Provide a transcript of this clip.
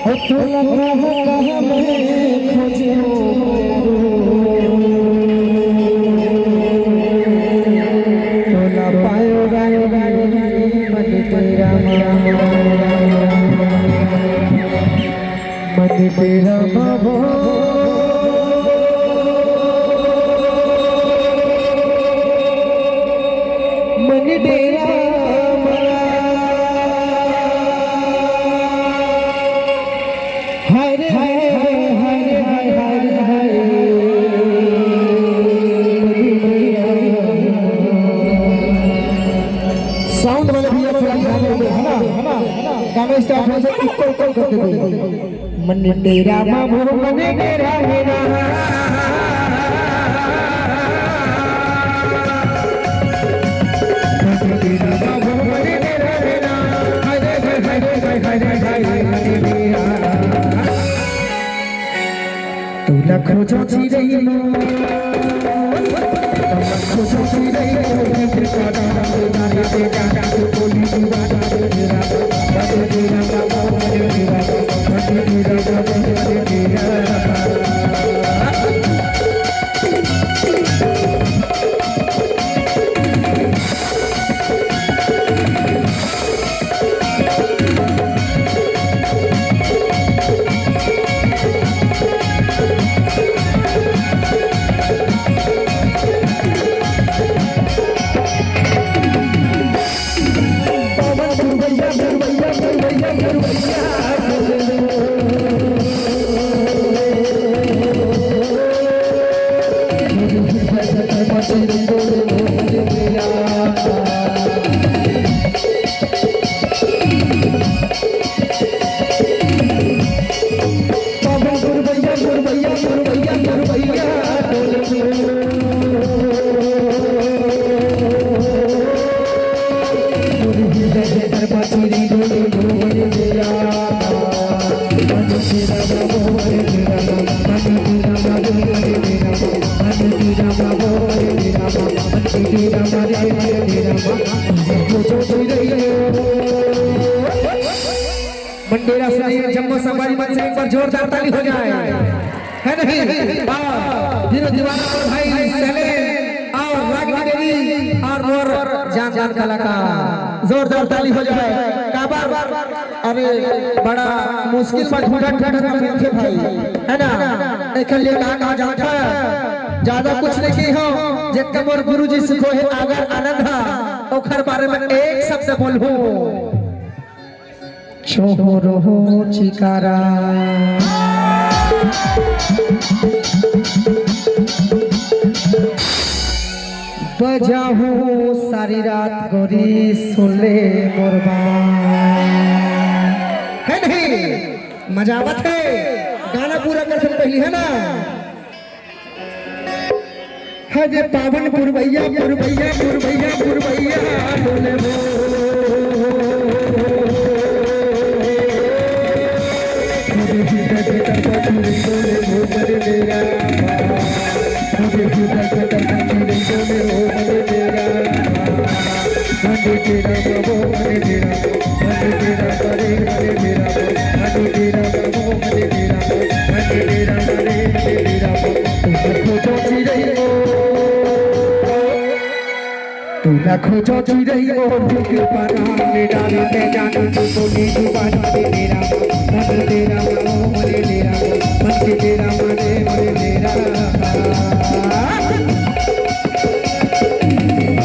तो लगा कहाँ मैं खोजूं तो ना पाएगा मन तेरा मन तेरा बाबो मन तेरा हरे हरे हरे हरे हरे साउंड वाले भैया थोड़ा ध्यान दो है ना गाना स्टार्ट हो जाए इक्वल करके दो मन तेरा बाबू मन तेरा मेरा मन तेरा बाबू मन तेरा मेरा हरे हरे हरे हरे हरे तू लखो जो चिड़ै लो लखो जो चिड़ै लो दिल का डाला नारे ते डाला तो बोली दीवाना तेरा बड़े तेरा बाबा बड़े तेरा बाबा बड़े तेरा मंडेरा से जम्मू सवारी मंच से एक बार जोरदार ताली हो जाए है नहीं धीरो दीवाना और भाई सले और रागिनी देवी और मोर जान कलाकार जोरदार ताली हो जाए काबर अरे बड़ा मुश्किल पर ढूंढत ढूंढत मिलके भाई है ना एक लिए कहा जाता है ज्यादा कुछ नहीं हो जितना मोर गुरुजी सिखो है अगर आनंद है ओखर बारे में एक शब्द बोलबो छोरो चिकारा बजाहू सारी रात गोरी सुले मोरबा है नहीं मजा आवत है गाना पूरा कर पहली है ना है जे पावन पुरवैया पुरवैया पुरवैया पुरवैया डोले वो खोजो चिड़ै ओ दिल पाना में डाली ते जाना तो बोली जुबान